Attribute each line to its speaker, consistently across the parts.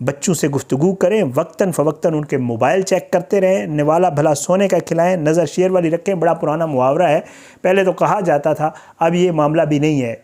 Speaker 1: بچوں سے گفتگو کریں، وقتاً فوقتاً ان کے موبائل چیک کرتے رہیں، نوالا بھلا سونے کا کھلائیں، نظر شیر والی رکھیں۔ بڑا پرانا محاورہ ہے، پہلے تو کہا جاتا تھا، اب یہ معاملہ بھی نہیں ہے۔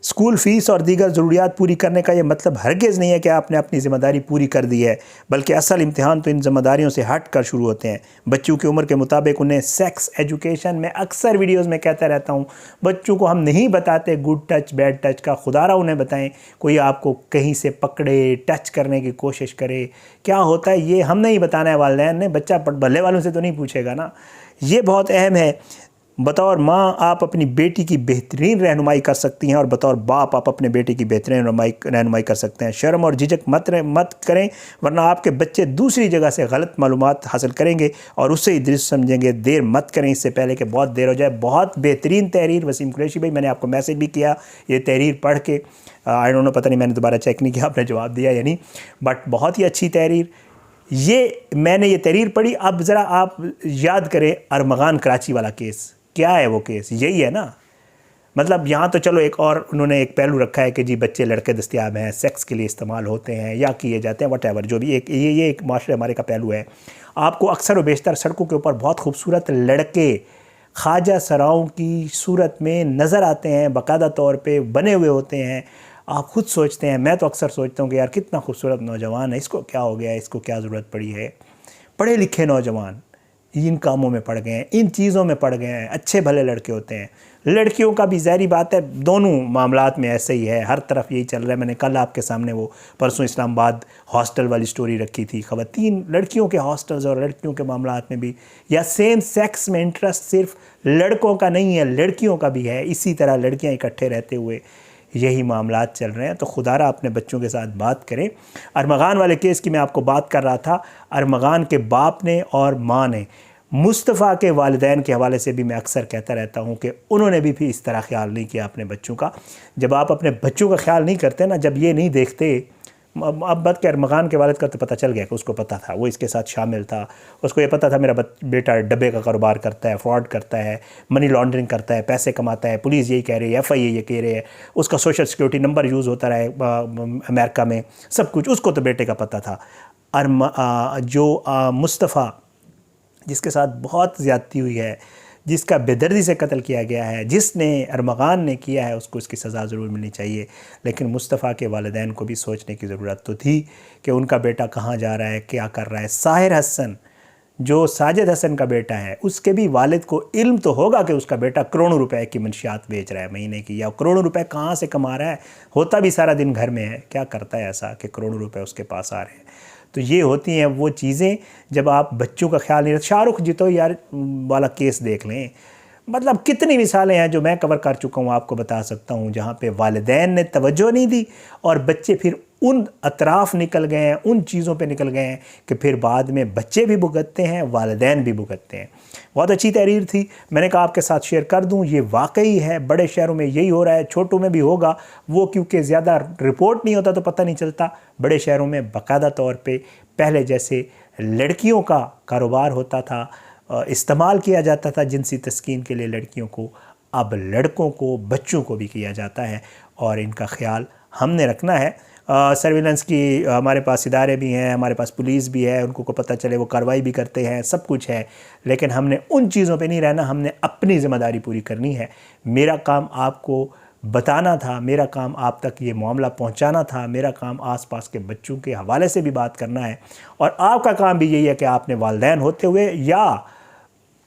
Speaker 1: اسکول فیس اور دیگر ضروریات پوری کرنے کا یہ مطلب ہرگز نہیں ہے کہ آپ نے اپنی ذمہ داری پوری کر دی ہے، بلکہ اصل امتحان تو ان ذمہ داریوں سے ہٹ کر شروع ہوتے ہیں۔ بچوں کی عمر کے مطابق انہیں سیکس ایجوکیشن میں اکثر ویڈیوز میں کہتا رہتا ہوں، بچوں کو ہم نہیں بتاتے گڈ ٹچ بیڈ ٹچ کا، خدا را انہیں بتائیں۔ کوئی آپ کو کہیں سے پکڑے، ٹچ کرنے کی کوشش کرے، کیا ہوتا ہے یہ ہم نہیں بتانا ہے والدین نے، بچہ بھلے والوں سے تو نہیں پوچھے گا نا۔ یہ بہت اہم ہے۔ بطور ماں آپ اپنی بیٹی کی بہترین رہنمائی کر سکتی ہیں، اور بطور باپ آپ اپنے بیٹے کی بہترین رہنمائی کر سکتے ہیں۔ شرم اور جھجک مت کریں، ورنہ آپ کے بچے دوسری جگہ سے غلط معلومات حاصل کریں گے اور اسے ہی درست سمجھیں گے۔ دیر مت کریں اس سے پہلے کہ بہت دیر ہو جائے۔ بہت بہترین تحریر وسیم قریشی بھائی، میں نے آپ کو میسیج بھی کیا، یہ تحریر پڑھ کے آئی ڈونٹ نو، پتہ نہیں میں نے دوبارہ چیک نہیں کیا آپ نے جواب دیا یا نہیں، بٹ بہت ہی اچھی تحریر۔ یہ میں نے یہ تحریر پڑھی۔ اب ذرا آپ یاد کریں ارمغان کراچی والا کیس، کیا ہے وہ کیس؟ یہی ہے نا، مطلب یہاں تو چلو ایک اور انہوں نے ایک پہلو رکھا ہے کہ جی بچے لڑکے دستیاب ہیں، سیکس کے لیے استعمال ہوتے ہیں یا کیے جاتے ہیں، وٹ ایور، جو بھی ایک یہ ایک معاشرے ہمارے کا پہلو ہے۔ آپ کو اکثر و بیشتر سڑکوں کے اوپر بہت خوبصورت لڑکے خواجہ سراؤں کی صورت میں نظر آتے ہیں، باقاعدہ طور پہ بنے ہوئے ہوتے ہیں۔ آپ خود سوچتے ہیں، میں تو اکثر سوچتا ہوں کہ یار کتنا خوبصورت نوجوان ہے، اس کو کیا ہو گیا ہے، اس کو کیا ضرورت پڑی ہے۔ پڑھے لکھے نوجوان ان کاموں میں پڑ گئے ہیں، ان چیزوں میں پڑ گئے ہیں، اچھے بھلے لڑکے ہوتے ہیں۔ لڑکیوں کا بھی ظاہری بات ہے، دونوں معاملات میں ایسے ہی ہے، ہر طرف یہی چل رہا ہے۔ میں نے کل آپ کے سامنے وہ پرسوں اسلام آباد ہاسٹل والی سٹوری رکھی تھی، خواتین لڑکیوں کے ہاسٹلز اور لڑکیوں کے معاملات میں بھی، یا سیم سیکس میں انٹرسٹ صرف لڑکوں کا نہیں ہے، لڑکیوں کا بھی ہے۔ اسی طرح لڑکیاں اکٹھے رہتے ہوئے یہی معاملات چل رہے ہیں۔ تو خدا را اپنے بچوں کے ساتھ بات کریں۔ ارمغان والے کیس کی میں آپ کو بات کر رہا تھا، ارمغان کے باپ نے اور ماں نے، مصطفیٰ کے والدین کے حوالے سے بھی میں اکثر کہتا رہتا ہوں کہ انہوں نے بھی اس طرح خیال نہیں کیا اپنے بچوں کا۔ جب آپ اپنے بچوں کا خیال نہیں کرتے نا، جب یہ نہیں دیکھتے، اب بات کہ ارمغان کے والد کا تو پتہ چل گیا کہ اس کو پتہ تھا، وہ اس کے ساتھ شامل تھا، اس کو یہ پتہ تھا میرا بیٹا ڈبے کا کاروبار کرتا ہے، فراڈ کرتا ہے، منی لانڈرنگ کرتا ہے، پیسے کماتا ہے، پولیس یہی کہہ رہی ہے، ایف آئی اے یہ کہہ رہے ہے، اس کا سوشل سیکیورٹی نمبر یوز ہوتا رہا ہے امریکہ میں، سب کچھ اس کو تو بیٹے کا پتہ تھا۔ جو مصطفیٰ جس کے ساتھ بہت زیادتی ہوئی ہے، جس کا بے دردی سے قتل کیا گیا ہے، جس نے ارمغان نے کیا ہے، اس کو اس کی سزا ضرور ملنی چاہیے۔ لیکن مصطفیٰ کے والدین کو بھی سوچنے کی ضرورت تو تھی کہ ان کا بیٹا کہاں جا رہا ہے، کیا کر رہا ہے۔ ساحر حسن جو ساجد حسن کا بیٹا ہے، اس کے بھی والد کو علم تو ہوگا کہ اس کا بیٹا کروڑوں روپے کی منشیات بیچ رہا ہے مہینے کی، یا کروڑوں روپے کہاں سے کما رہا ہے، ہوتا بھی سارا دن گھر میں ہے، کیا کرتا ہے ایسا کہ کروڑوں روپے اس کے پاس آ رہے ہیں۔ تو یہ ہوتی ہیں وہ چیزیں جب آپ بچوں کا خیال نہیں رکھتے۔ شاہ رخ جی تو یار والا کیس دیکھ لیں، مطلب کتنی مثالیں ہیں جو میں کور کر چکا ہوں، آپ کو بتا سکتا ہوں، جہاں پہ والدین نے توجہ نہیں دی اور بچے پھر ان اطراف نکل گئے ہیں، ان چیزوں پہ نکل گئے ہیں کہ پھر بعد میں بچے بھی بھگتتے ہیں، والدین بھی بھگتتے ہیں۔ بہت اچھی تحریر تھی، میں نے کہا آپ کے ساتھ شیئر کر دوں۔ یہ واقعی ہے، بڑے شہروں میں یہی ہو رہا ہے، چھوٹوں میں بھی ہوگا، وہ کیونکہ زیادہ رپورٹ نہیں ہوتا تو پتہ نہیں چلتا۔ بڑے شہروں میں باقاعدہ طور پہ پہلے جیسے لڑکیوں کا کاروبار ہوتا تھا، استعمال کیا جاتا تھا جنسی تسکین کے لیے لڑکیوں کو، اب لڑکوں کو، بچوں کو بھی کیا جاتا ہے، اور ان کا خیال ہم نے رکھنا ہے۔ سرویلنس کی ہمارے پاس ادارے بھی ہیں، ہمارے پاس پولیس بھی ہے، ان کو پتہ چلے وہ کارروائی بھی کرتے ہیں، سب کچھ ہے، لیکن ہم نے ان چیزوں پہ نہیں رہنا، ہم نے اپنی ذمہ داری پوری کرنی ہے۔ میرا کام آپ کو بتانا تھا، میرا کام آپ تک یہ معاملہ پہنچانا تھا، میرا کام آس پاس کے بچوں کے حوالے سے بھی بات کرنا ہے، اور آپ کا کام بھی یہی ہے کہ آپ نے والدین ہوتے ہوئے، یا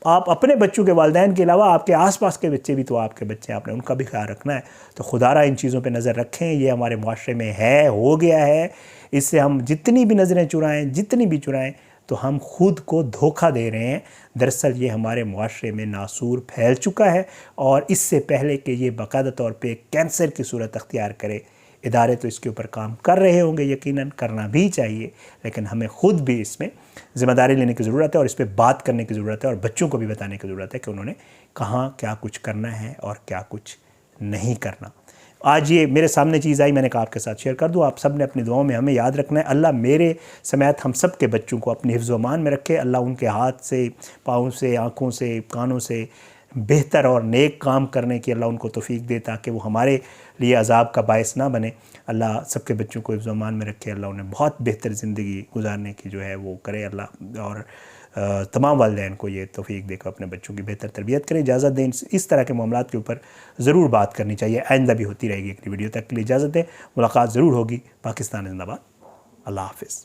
Speaker 1: آپ اپنے بچوں کے والدین کے علاوہ آپ کے آس پاس کے بچے بھی تو آپ کے بچے ہیں، آپ نے ان کا بھی خیال رکھنا ہے۔ تو خدا را ان چیزوں پہ نظر رکھیں، یہ ہمارے معاشرے میں ہے، ہو گیا ہے، اس سے ہم جتنی بھی نظریں چرائیں، جتنی بھی چرائیں، تو ہم خود کو دھوکہ دے رہے ہیں۔ دراصل یہ ہمارے معاشرے میں ناسور پھیل چکا ہے، اور اس سے پہلے کہ یہ باقاعدہ طور پہ کینسر کی صورت اختیار کرے، ادارے تو اس کے اوپر کام کر رہے ہوں گے، یقیناً کرنا بھی چاہیے، لیکن ہمیں خود بھی اس میں ذمہ داری لینے کی ضرورت ہے، اور اس پہ بات کرنے کی ضرورت ہے، اور بچوں کو بھی بتانے کی ضرورت ہے کہ انہوں نے کہاں کیا کچھ کرنا ہے اور کیا کچھ نہیں کرنا۔ آج یہ میرے سامنے چیز آئی، میں نے کہا آپ کے ساتھ شیئر کر دوں۔ آپ سب نے اپنی دعاؤں میں ہمیں یاد رکھنا ہے۔ اللہ میرے سمیت ہم سب کے بچوں کو اپنی حفظ و امان میں رکھے، اللہ ان کے ہاتھ سے، پاؤں سے، آنکھوں سے، کانوں سے بہتر اور نیک کام کرنے کی اللہ ان کو توفیق دے تاکہ وہ ہمارے لیے عذاب کا باعث نہ بنے۔ اللہ سب کے بچوں کو حفظ و امان میں رکھے، اللہ انہیں بہت بہتر زندگی گزارنے کی جو ہے وہ کرے اللہ، اور تمام والدین کو یہ توفیق دے کر اپنے بچوں کی بہتر تربیت کریں۔ اجازت دیں، اس طرح کے معاملات کے اوپر ضرور بات کرنی چاہیے، آئندہ بھی ہوتی رہے گی۔ اگلی ویڈیو تک کے لیے اجازت دیں، ملاقات ضرور ہوگی۔ پاکستان زندہ باد، اللہ حافظ۔